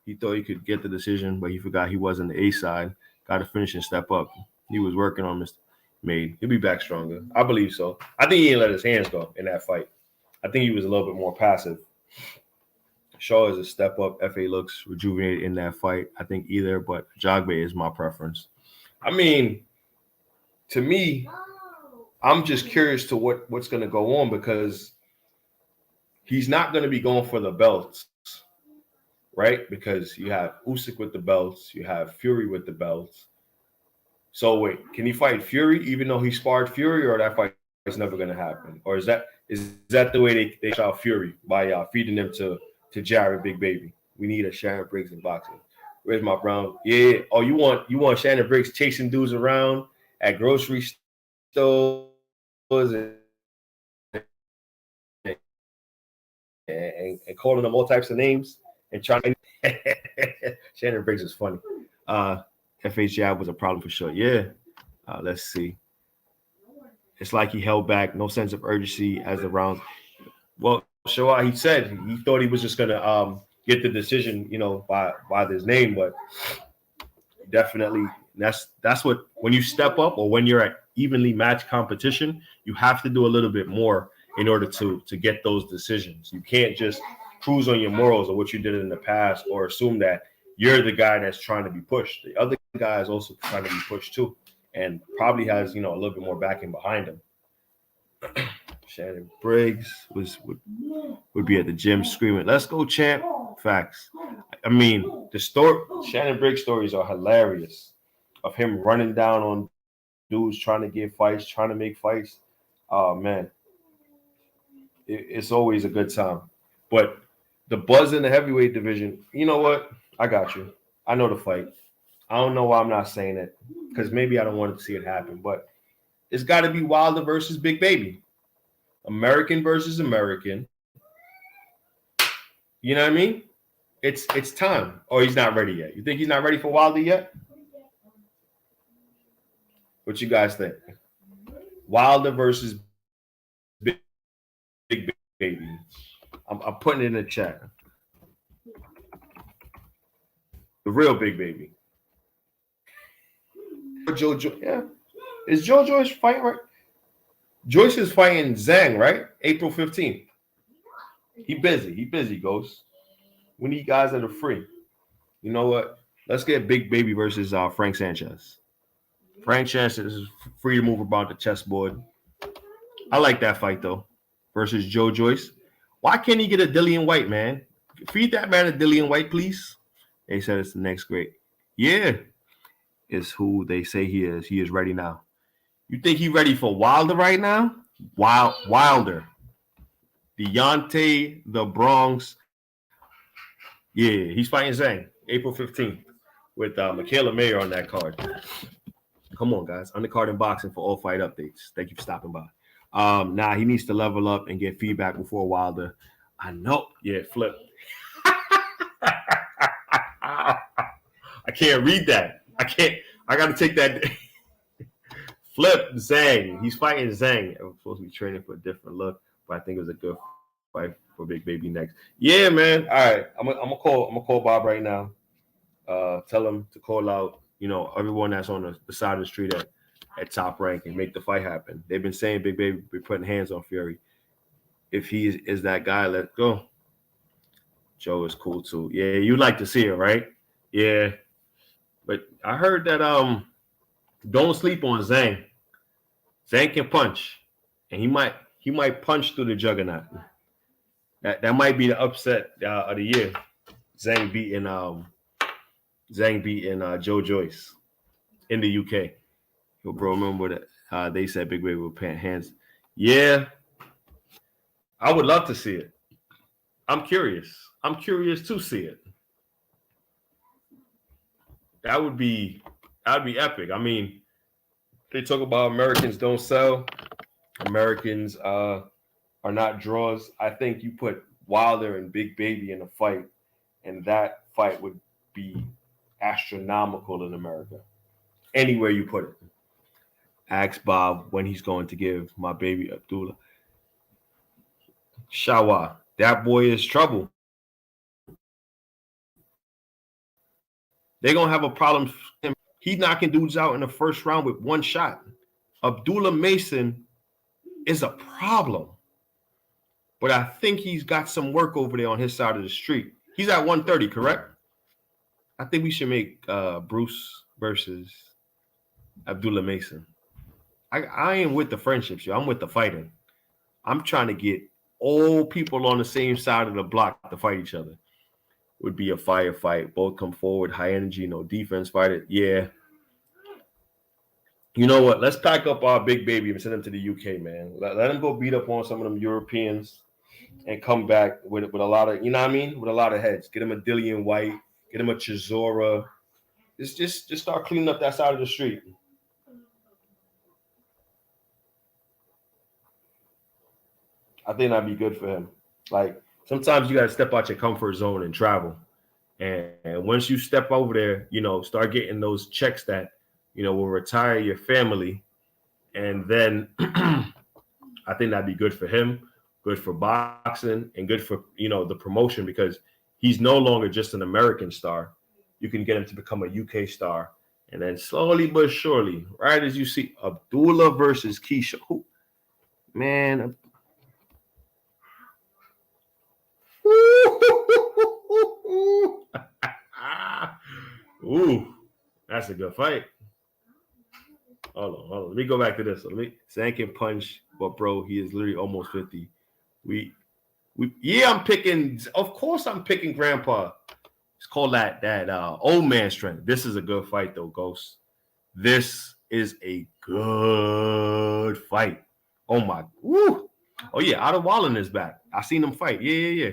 Speaker 1: He thought he could get the decision, but he forgot he was on the A side. Got to finish and step up. He was working on Mr. Made. He'll be back stronger. I believe so. I think he didn't let his hands go in that fight. I think he was a little bit more passive. Shaw is a step up. FA looks rejuvenated in that fight. I think either, but Jagbe is my preference. I mean, to me, I'm just curious to what's going to go on because he's not going to be going for the belts, right? Because you have Usyk with the belts, you have Fury with the belts. So wait, can he fight Fury even though he sparred Fury, or that fight is never going to happen? Or is that the way they shot Fury by feeding him to Jared Big Baby? We need a Shannon Briggs in boxing. Where's my Brown? Yeah. Oh, you want Shannon Briggs chasing dudes around at grocery stores and calling them all types of names and trying to Shannon Briggs is funny. FH jab was a problem for sure. Yeah. Let's see. It's like he held back, no sense of urgency as the rounds. Well, Shawar, he said he thought he was just gonna get the decision, by his name, but definitely that's what when you step up or when you're at evenly matched competition, you have to do a little bit more in order to get those decisions. You can't just cruise on your morals or what you did in the past or assume that you're the guy that's trying to be pushed. The other guy is also trying to be pushed too, and probably has a little bit more backing behind him. Shannon Briggs would be at the gym screaming, "Let's go, champ!" Facts. I mean, Shannon Briggs stories are hilarious. Of him running down on dudes trying to get fights, trying to make fights. Oh man, it's always a good time. But the buzz in the heavyweight division, you know what? I got you. I know the fight. I don't know why I'm not saying it because maybe I don't want to see it happen, but it's got to be Wilder versus Big Baby. American versus American. You know what I mean? It's time. Or he's not ready yet. You think he's not ready for Wilder yet? What you guys think? Wilder versus Big Baby. I'm putting it in the chat. The real Big Baby. Yeah. Is Joe Joyce fighting right? Joyce is fighting Zhang, right? April 15th. He busy, Ghost. We need guys that are free. You know what? Let's get Big Baby versus Frank Sanchez. Frank Sanchez is free to move about the chessboard. I like that fight, though, versus Joe Joyce. Why can't he get a Dillian White, man? Feed that man a Dillian White, please. They said it's the next great. Yeah, is who they say he is. He is ready now. You think he's ready for Wilder right now? Wilder. Deontay the Bronx. Yeah, he's fighting Zhang April 15th with Michaela Mayer on that card. Come on, guys. Undercard in boxing for all fight updates. Thank you for stopping by. He needs to level up and get feedback before Wilder. I know. Yeah, Flip. I can't read that. I got to take that. Flip Zhang. He's fighting Zhang. I'm supposed to be training for a different look, but I think it was a good fight for Big Baby next. Yeah, man. All right, I'm gonna call Bob right now. Tell him to call out, everyone that's on the side of the street at Top Rank and make the fight happen. They've been saying Big Baby be putting hands on Fury. If he is that guy, let's go. Joe is cool too. Yeah, you like to see it, right? Yeah. But I heard that don't sleep on Zhang. Zhang can punch. And he might punch through the juggernaut. That might be the upset of the year. Zhang beating Joe Joyce in the UK. Yo, bro, remember that they said Big Baby would put hands. Yeah, I would love to see it. I'm curious. I'm curious to see it. That would be epic. I mean, they talk about Americans don't sell. Americans are not draws. I think you put Wilder and Big Baby in a fight, and that fight would be astronomical in America. Anywhere you put it. Ask Bob when he's going to give my baby Abdullah. Shawa, that boy is trouble. They're going to have a problem. He's knocking dudes out in the first round with one shot. Abdullah Mason is a problem. But I think he's got some work over there on his side of the street. He's at 130, correct? I think we should make Bruce versus Abdullah Mason. I ain't with the friendships, yo. I'm with the fighting. I'm trying to get all people on the same side of the block to fight each other. Would be a firefight. Both come forward, high energy, no defense, fight it. Yeah. You know what? Let's pack up our Big Baby and send him to the UK, man. Let him go beat up on some of them Europeans and come back with a lot of, you know what I mean? With a lot of heads. Get him a Dillian White, get him a Chisora. Just start cleaning up that side of the street. I think that'd be good for him. Like, sometimes you got to step out your comfort zone and travel. And once you step over there, start getting those checks that, will retire your family. And then I think that'd be good for him, good for boxing, and good for, the promotion, because he's no longer just an American star. You can get him to become a UK star. And then slowly but surely, right as you see Abdullah versus Keisha. Man, ooh, that's a good fight. Hold on. Let me go back to this. Zhang can punch, but bro, he is literally almost 50. I'm picking. Of course, I'm picking Grandpa. It's called that old man strength. This is a good fight, though, Ghost. This is a good fight. Oh my, woo. Oh yeah, Otto Wallen is back. I seen him fight. Yeah.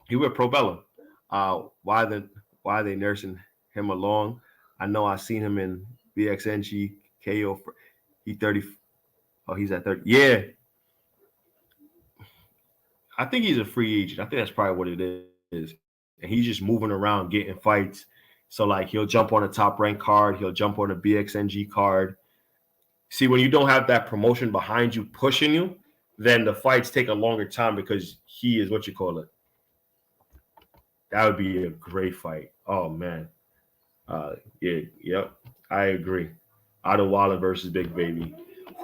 Speaker 1: He with Probella. Why are they nursing him along? I know I seen him in BXNG KO. He 30. Oh, he's at 30. Yeah. I think he's a free agent. I think that's probably what it is. And he's just moving around getting fights. So like he'll jump on a Top Rank card, he'll jump on a BXNG card. See, when you don't have that promotion behind you pushing you, then the fights take a longer time because he is what you call it. That would be a great fight. Oh man. Yep. I agree. Otto Wallen versus Big Baby.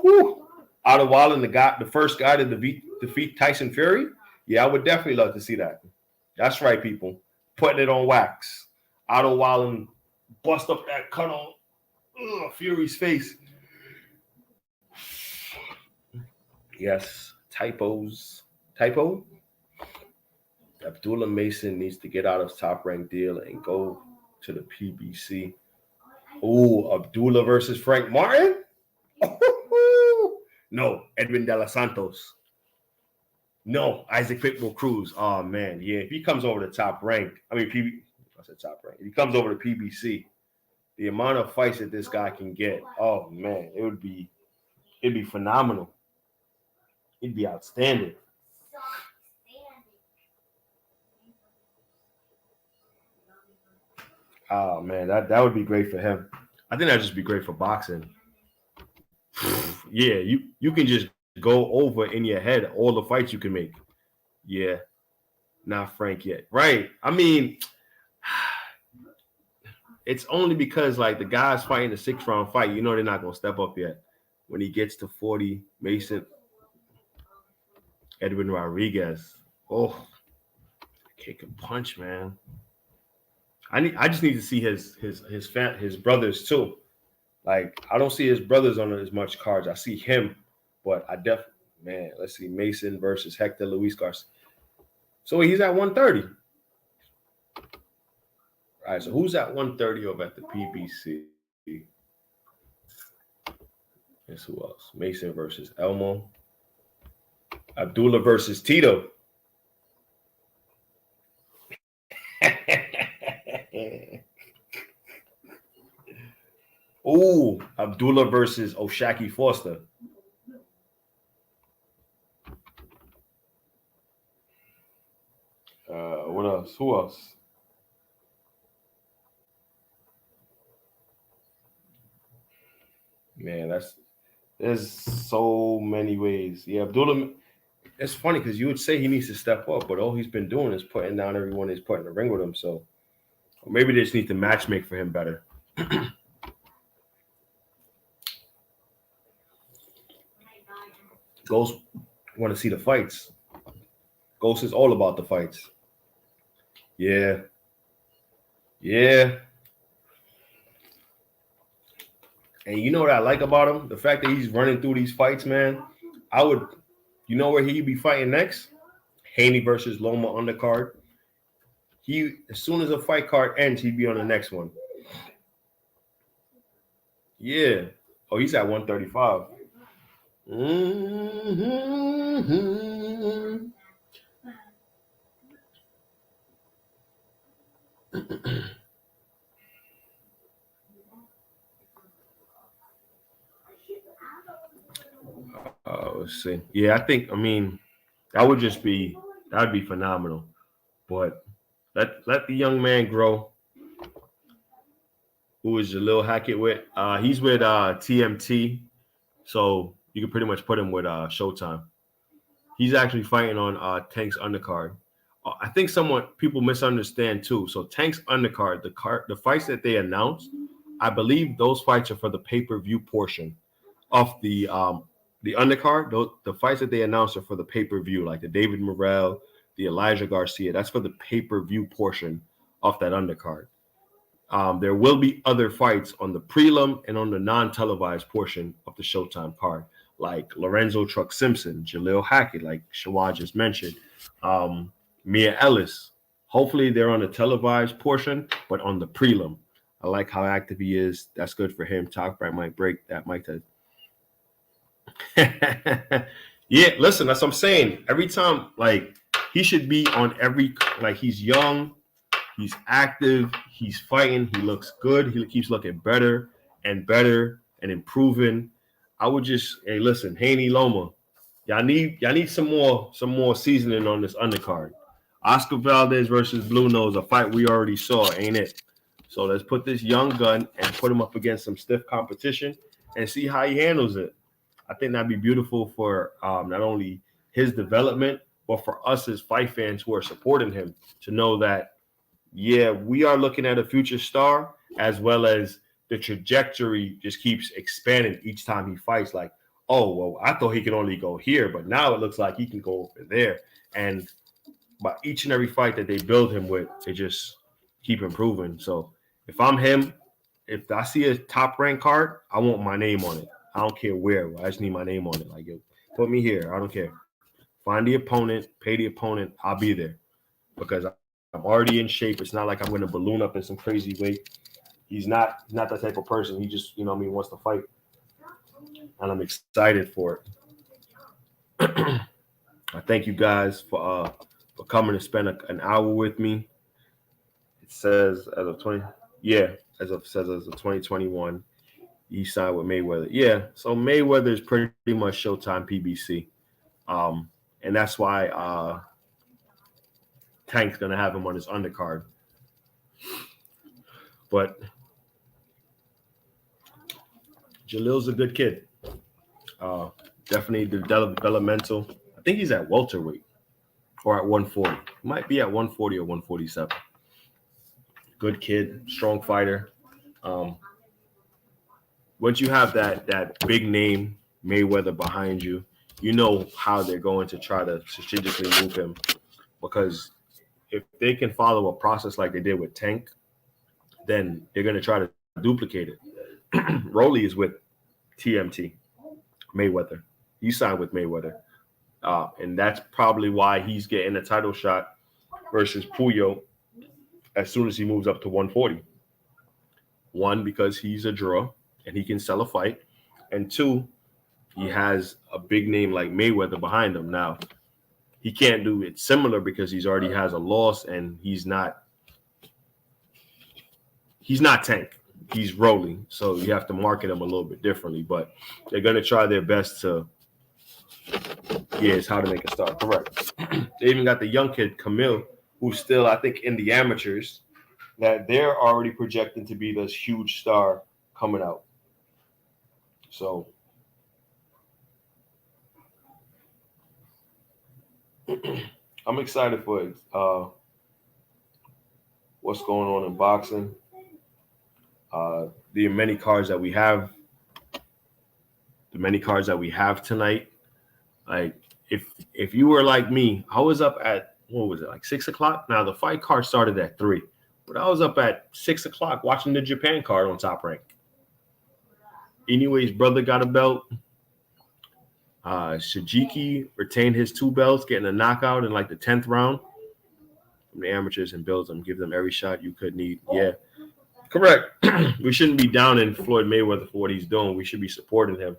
Speaker 1: Whew. Otto Wallen, the first guy to defeat Tyson Fury. Yeah, I would definitely love to see that. That's right, people. Putting it on wax. Otto Wallen bust up that cut on Fury's face. Yes, typos. Typo? Abdullah Mason needs to get out of Top Rank deal and go to the PBC. Oh, Abdullah versus Frank Martin? No, Edwin De Los Santos. No, Isaac Pitbull Cruz. Oh, man. Yeah, if he comes over to Top Rank, I said Top Rank. If he comes over to PBC, the amount of fights that this guy can get, oh, man, it'd be phenomenal. It'd be outstanding. Oh, man, that would be great for him. I think that'd just be great for boxing. Yeah, you can just go over in your head all the fights you can make. Yeah, not Frank yet. Right. I mean, it's only because like the guys fighting the 6 round fight, you know they're not gonna step up yet. When he gets to 40, Mason Edwin Rodriguez. Oh, kick and punch, man. I just need to see his brothers too. Like I don't see his brothers on as much cards. I see him, but I definitely man. Let's see Mason versus Hector Luis Garcia. So he's at 130. All right. So who's at 130 over at the PBC? Guess who else? Mason versus Elmo. Abdullah versus Tito. Ooh, Abdullah versus Oshaki Foster. What else? Who else? Man, there's so many ways. Yeah, Abdullah. It's funny because you would say he needs to step up, but all he's been doing is putting down everyone he's put in the ring with him. So or maybe they just need to matchmake for him better. Ghost want to see the fights. Ghost is all about the fights. Yeah. Yeah. And you know what I like about him? The fact that he's running through these fights, man. I would, you know where he'd be fighting next? Haney versus Loma undercard. He, as soon as a fight card ends, he'd be on the next one. Yeah. Oh, he's at 135. Mm-hmm. Let's see. Yeah, I mean, that would be phenomenal. But let the young man grow. Who is Jalil Hackett with? He's with TMT, so you can pretty much put him with Showtime. He's actually fighting on Tank's undercard. I think people misunderstand too. So Tank's undercard, the fights that they announced, I believe those fights are for the pay-per-view portion of the undercard. The fights that they announced are for the pay-per-view, like the David Morrell, the Elijah Garcia. That's for the pay-per-view portion of that undercard. There will be other fights on the prelim and on the non-televised portion of the Showtime card, like Lorenzo Truck Simpson, Jalil Hackett, like Shawad just mentioned, Mia Ellis. Hopefully they're on the televised portion, but on the prelim. I like how active he is. That's good for him. Talk Bright might break that mic. Yeah, listen, that's what I'm saying. Every time, like, he should be on every, like, he's young, he's active, he's fighting, he looks good, he keeps looking better and improving. I would just, hey, listen, Haney Loma, y'all need some more seasoning on this undercard. Oscar Valdez versus Blue Nose, a fight we already saw, ain't it? So let's put this young gun and put him up against some stiff competition and see how he handles it. I think that'd be beautiful for not only his development, but for us as fight fans who are supporting him to know that, yeah, we are looking at a future star, as well as the trajectory just keeps expanding each time he fights. Like, oh, well, I thought he could only go here, but now it looks like he can go over there. And by each and every fight that they build him with, they just keep improving. So if I'm him, if I see a top ranked card, I want my name on it. I don't care where. I just need my name on it. Like, yo, put me here. I don't care. Find the opponent, pay the opponent. I'll be there because I'm already in shape. It's not like I'm going to balloon up in some crazy weight. He's not that type of person. He just, wants to fight. And I'm excited for it. I thank you guys for coming to spend an hour with me. It says as of 2021, he signed with Mayweather. Yeah, so Mayweather is pretty much Showtime PBC. And that's why Tank's going to have him on his undercard. But Jalil's a good kid. Definitely developmental. I think he's at welterweight. or at 140. Might be at 140 or 147. Good kid, strong fighter. Um, once you have that big name Mayweather behind you, you know how they're going to try to strategically move him, because if they can follow a process like they did with Tank, then they're going to try to duplicate it. Rolly is with TMT, Mayweather. He signed with Mayweather. And that's probably why he's getting a title shot versus Puyo as soon as he moves up to 140. One, because he's a draw and he can sell a fight. And two, he has a big name like Mayweather behind him. Now, he can't do it similar because he's already has a loss and he's not Tank. He's Rolling. So you have to market him a little bit differently. But they're going to try their best to, it's how to make a start. Correct. They even got the young kid, Camille, who's still, I think, in the amateurs, that they're already projecting to be this huge star coming out. So I'm excited for what's going on in boxing. The many cards that we have tonight. Like if you were like me, I was up at, what was it, like 6 o'clock? Now the fight card started at 3, but I was up at 6 o'clock watching the Japan card on Top Rank. Anyways, brother got a belt. Shijiki retained his 2 belts, getting a knockout in like the 10th round from the amateurs, and builds them, give them every shot you could need. Yeah, correct. We shouldn't be down in Floyd Mayweather for what he's doing. We should be supporting him.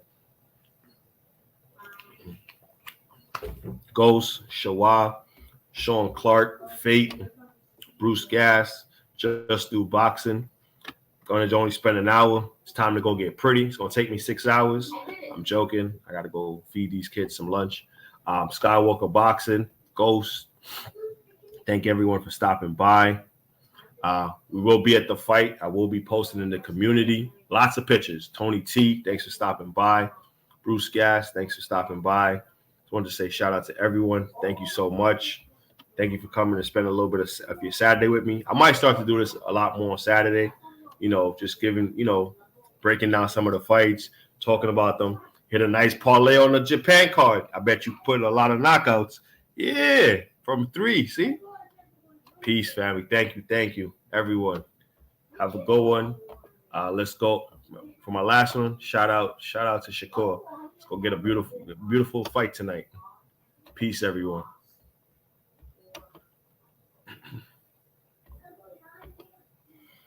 Speaker 1: Ghost, Shawa, Sean Clark, Fate, Bruce Gas, Just Do Boxing. Going to only spend an hour. It's time to go get pretty. It's going to take me 6 hours. I'm joking. I got to go feed these kids some lunch. Skywalker Boxing, Ghost. Thank everyone for stopping by. We will be at the fight. I will be posting in the community. Lots of pictures. Tony T, thanks for stopping by. Bruce Gas, thanks for stopping by. Just wanted to say shout out to everyone. Thank you so much. Thank you for coming and spending a little bit of your Saturday with me. I might start to do this a lot more on Saturday. Just giving, breaking down some of the fights, talking about them. Hit a nice parlay on the Japan card. I bet you put a lot of knockouts. Yeah, from 3, see? Peace, family. Thank you, everyone. Have a good one. Let's go. For my last one, shout out to Shakur. Let's go get a beautiful fight tonight. Peace, everyone.